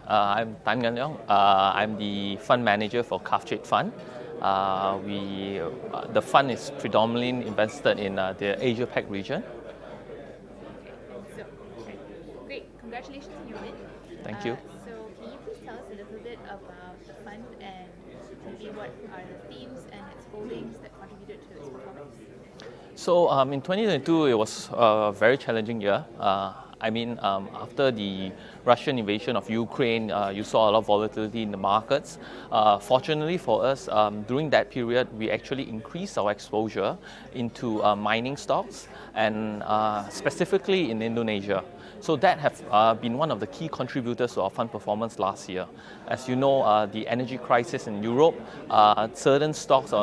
I'm Tan Gan Leong. I'm the fund manager for KAF Jade Fund. The fund is predominantly invested in the Asia-Pac region. Great. Congratulations on your win. Thank you. So can you please tell us a little bit about the fund and maybe what are the themes and its holdings that contributed to its performance? So in 2022, it was a very challenging year. After the Russian invasion of Ukraine, you saw a lot of volatility in the markets. Fortunately for us, during that period, we actually increased our exposure into mining stocks and specifically in Indonesia. So that have been one of the key contributors to our fund performance last year. As you know, the energy crisis in Europe, certain stocks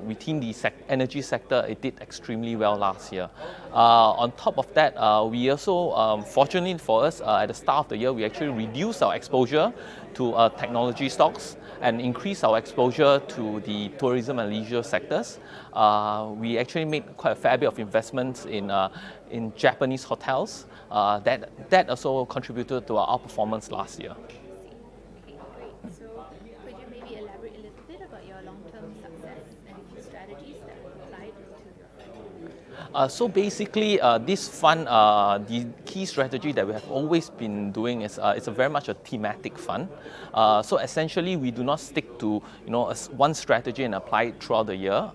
within the energy sector, it did extremely well last year. On top of that, we also, fortunately for us, at the start of the year, we actually reduced our exposure to technology stocks and increased our exposure to the tourism and leisure sectors. We actually made quite a fair bit of investments in Japanese hotels. That also contributed to our outperformance last year. Okay, great. So could you maybe elaborate a little bit about your long-term success and key strategies that applied to your fund? So basically, this fund, the key strategy that we have always been doing is it's very much a thematic fund. So essentially, we do not stick to one strategy and apply it throughout the year.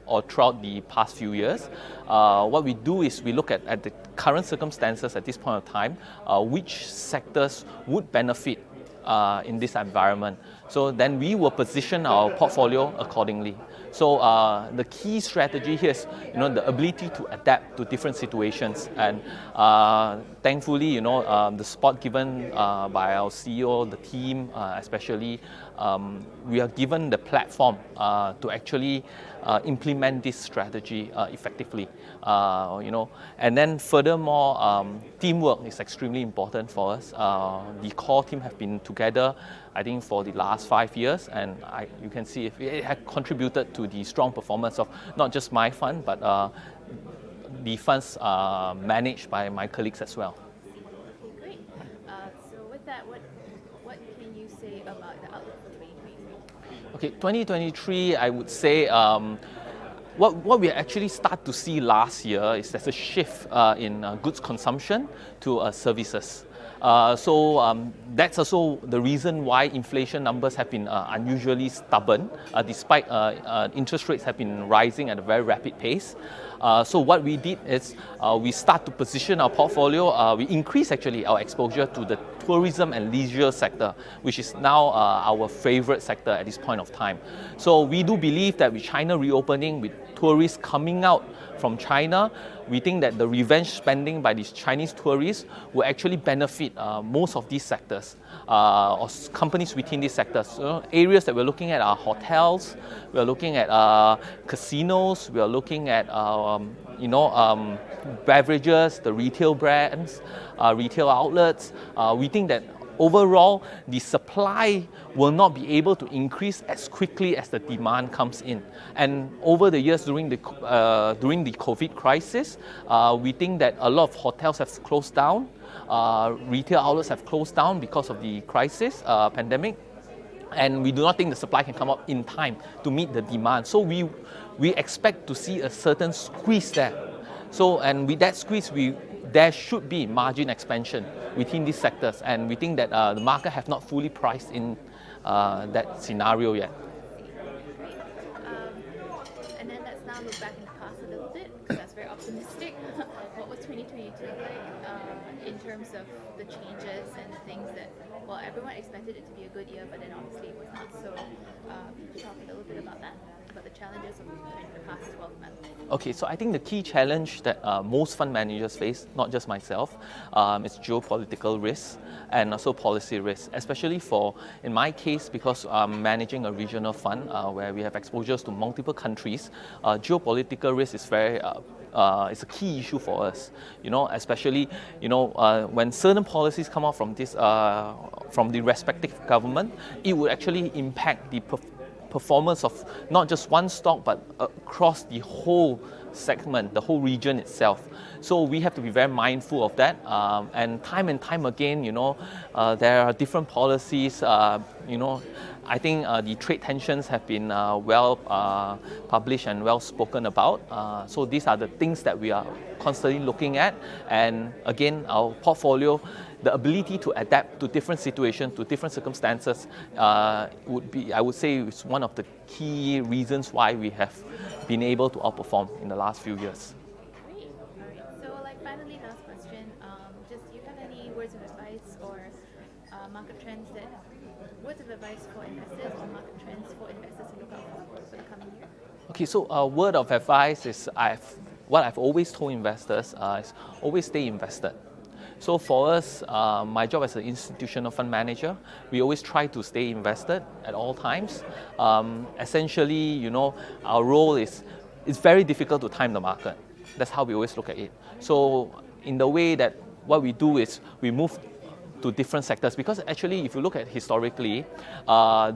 Or throughout the past few years. What we do is we look at the current circumstances at this point of time, which sectors would benefit in this environment. So then we will position our portfolio accordingly. So the key strategy here is the ability to adapt to different situations. And thankfully, the support given by our CEO, the team especially, we are given the platform to actually implement this strategy effectively. And then furthermore, teamwork is extremely important for us. The core team have been together, I think, for the last 5 years, and you can see it had contributed to the strong performance of not just my fund, but the funds managed by my colleagues as well. Okay, great. So with that, what can you say about the outlook for 2023? Okay, 2023, I would say what we actually start to see last year is there's a shift in goods consumption to services. So that's also the reason why inflation numbers have been unusually stubborn, despite interest rates have been rising at a very rapid pace. So what we did is we start to position our portfolio. We increase actually our exposure to the tourism and leisure sector, which is now our favorite sector at this point of time. So we do believe that with China reopening, with tourists coming out from China, we think that the revenge spending by these Chinese tourists will actually benefit most of these sectors or companies within these sectors. So areas that we're looking at are hotels, we're looking at casinos, we are looking at beverages, the retail brands, retail outlets. We think that overall, the supply will not be able to increase as quickly as the demand comes in. And over the years during the COVID crisis, we think that a lot of hotels have closed down, retail outlets have closed down because of the crisis, pandemic. And we do not think the supply can come up in time to meet the demand. So we expect to see a certain squeeze there. So, and with that squeeze, there should be margin expansion within these sectors, and we think that the market have not fully priced in that scenario yet. Great. And then let's now look back in the past a little bit, because that's very optimistic. What was 2022 like in terms of the changes and the things that, well, everyone expected it to be a good year, but then obviously it was not. So can you talk a little bit about that, about the challenges of the past 12 months? Okay, so I think the key challenge that most fund managers face, not just myself, is geopolitical risk and also policy risk, especially in my case, because I'm managing a regional fund where we have exposures to multiple countries. Geopolitical risk is it's a key issue for us, especially when certain policies come out from the respective government, it would actually impact the performance of not just one stock but across the whole segment, the whole region itself. So we have to be very mindful of that. And time again, there are different policies. I think the trade tensions have been well published and well spoken about. So these are the things that we are constantly looking at. And again, our portfolio, the ability to adapt to different situations, to different circumstances, would be, I would say, is one of the key reasons why we have been able to outperform in the last few years. Great. All right. So, finally, last question. Just, do you have any words of advice or market trends words of advice for investors or market trends for investors to look out for the coming year? Okay, so a word of advice is what I've always told investors is always stay invested. So for us, my job as an institutional fund manager, we always try to stay invested at all times. Essentially, our role is, it's very difficult to time the market. That's how we always look at it. So in the way that what we do is we move to different sectors, because actually if you look at historically,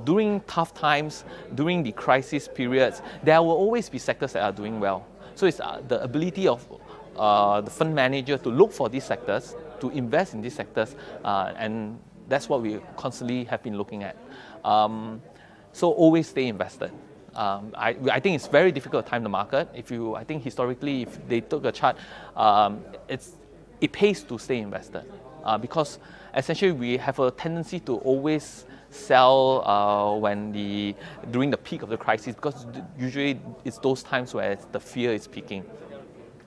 during tough times, during the crisis periods, there will always be sectors that are doing well. So it's the ability of the fund manager to look for these sectors, to invest in these sectors, and that's what we constantly have been looking at. So always stay invested. I think it's very difficult to time the market. I think historically, if they took a chart, it pays to stay invested, because essentially we have a tendency to always sell during the peak of the crisis, because usually it's those times where the fear is peaking.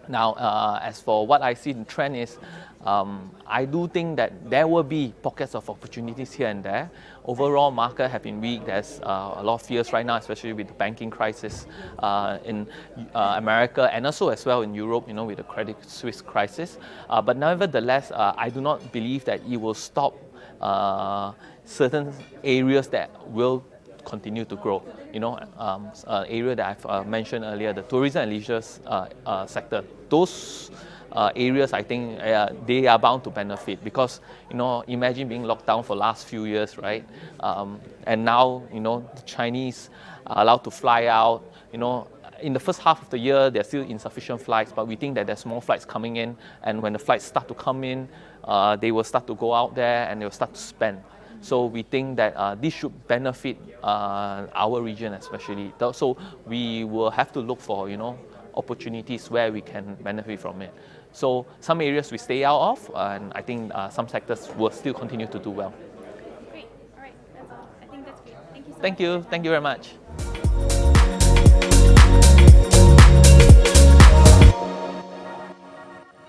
Now, as for what I see in trend is, I do think that there will be pockets of opportunities here and there. Overall, market have been weak. There's a lot of fears right now, especially with the banking crisis in America, and also as well in Europe, with the Credit Suisse crisis. But nevertheless, I do not believe that it will stop certain areas that will continue to grow. Area that I've mentioned earlier, the tourism and leisure sector. Those areas, I think they are bound to benefit, because imagine being locked down for the last few years, right? And now the Chinese are allowed to fly out. In the first half of the year, there's still insufficient flights, but we think that there's more flights coming in, and when the flights start to come in, they will start to go out there and they will start to spend. So we think that this should benefit our region especially. So we will have to look for opportunities where we can benefit from it. So some areas we stay out of, and I think some sectors will still continue to do well. Great. All right. That's all. I think that's great. Thank you so much. Thank you. Thank you very much.